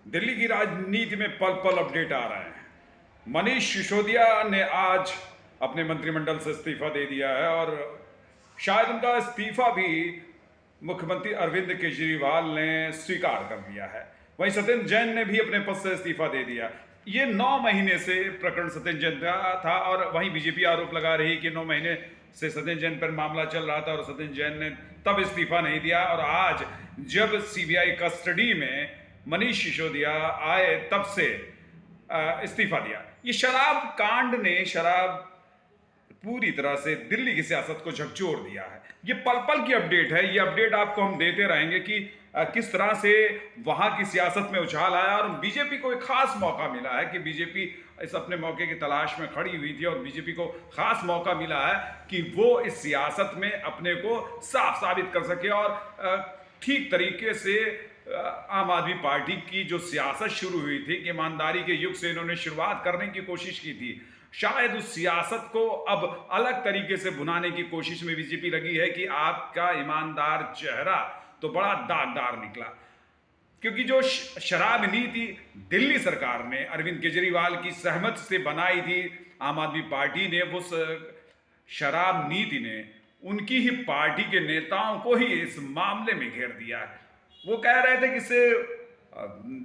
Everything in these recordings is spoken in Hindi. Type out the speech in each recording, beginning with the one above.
दिल्ली की राजनीति में पल पल अपडेट आ रहे हैं। मनीष सिसोदिया ने आज अपने मंत्रिमंडल से इस्तीफा दे दिया है और शायद उनका इस्तीफा भी मुख्यमंत्री अरविंद केजरीवाल ने स्वीकार कर लिया है। वहीं सत्येंद्र जैन ने भी अपने पद से इस्तीफा दे दिया। ये 9 महीने से प्रकरण सत्येंद्र जैन का था और वहीं बीजेपी आरोप लगा रही कि 9 महीने से सत्येंद्र जैन पर मामला चल रहा था और सत्येंद्र जैन ने तब इस्तीफा नहीं दिया और आज जब सीबीआई कस्टडी में मनीष सिसोदिया आए तब से इस्तीफा दिया। ये शराब कांड ने शराब पूरी तरह से दिल्ली की सियासत को झकझोर दिया है। ये पल पल की अपडेट है। ये अपडेट आपको हम देते रहेंगे कि किस तरह से वहां की सियासत में उछाल आया और बीजेपी को एक खास मौका मिला है कि बीजेपी इस अपने मौके की तलाश में खड़ी हुई थी और बीजेपी को खास मौका मिला है कि वो इस सियासत में अपने को साफ साबित कर सके और ठीक तरीके से आम आदमी पार्टी की जो सियासत शुरू हुई थी कि ईमानदारी के युग से इन्होंने शुरुआत करने की कोशिश की थी, शायद उस सियासत को अब अलग तरीके से बुनाने की कोशिश में बीजेपी लगी है कि आपका ईमानदार चेहरा तो बड़ा दागदार निकला। क्योंकि जो शराब नीति दिल्ली सरकार ने अरविंद केजरीवाल की सहमति से बनाई थी, आम आदमी पार्टी ने वो शराब नीति ने उनकी ही पार्टी के नेताओं को ही इस मामले में घेर दिया है। वो कह रहे थे कि इससे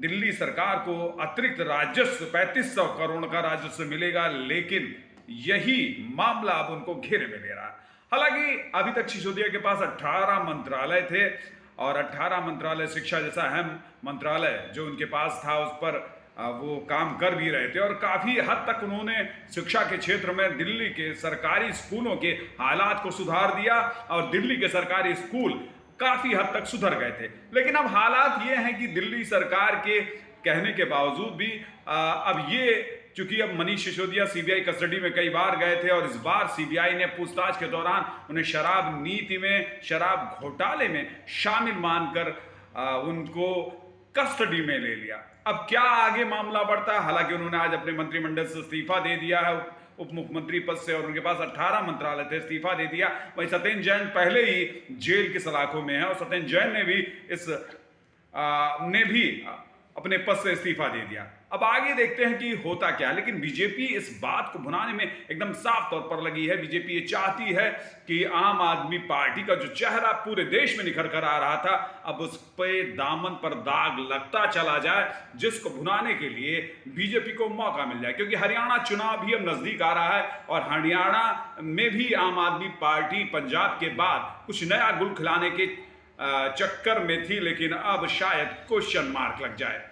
दिल्ली सरकार को अतिरिक्त राजस्व 3500 करोड़ का राजस्व मिलेगा, लेकिन यही मामला अब उनको घेरे में ले रहा है। हालांकि अभी तक सिसोदिया के पास 18 मंत्रालय थे और 18 मंत्रालय शिक्षा जैसा अहम मंत्रालय जो उनके पास था उस पर वो काम कर भी रहे थे और काफ़ी हद तक उन्होंने शिक्षा के क्षेत्र में दिल्ली के सरकारी स्कूलों के हालात को सुधार दिया और दिल्ली के सरकारी स्कूल काफ़ी हद तक सुधर गए थे। लेकिन अब हालात ये हैं कि दिल्ली सरकार के कहने के बावजूद भी अब ये चूंकि अब मनीष सिसोदिया सीबीआई कस्टडी में कई बार गए थे और इस बार सीबीआई ने पूछताछ के दौरान उन्हें शराब नीति में, शराब घोटाले में शामिल मानकर उनको कस्टडी में ले लिया। अब क्या आगे मामला बढ़ता है? हालांकि उन्होंने आज अपने मंत्रिमंडल से इस्तीफा दे दिया है उप मुख्यमंत्री पद से और उनके पास 18 मंत्रालय थे, इस्तीफा दे दिया। वहीं सत्येंद्र जैन पहले ही जेल की सलाखों में है और सत्येंद्र जैन ने भी अपने पद से इस्तीफा दे दिया। अब आगे देखते हैं कि होता क्या, लेकिन बीजेपी इस बात को भुनाने में एकदम साफ तौर पर लगी है। बीजेपी ये चाहती है कि आम आदमी पार्टी का जो चेहरा पूरे देश में निखर कर आ रहा था, अब उस पे दामन पर दाग लगता चला जाए, जिसको भुनाने के लिए बीजेपी को मौका मिल जाए। क्योंकि हरियाणा चुनाव भी अब नजदीक आ रहा है और हरियाणा में भी आम आदमी पार्टी पंजाब के बाद कुछ नया गुल खिलाने के चक्कर में थी, लेकिन अब शायद क्वेश्चन मार्क लग जाए।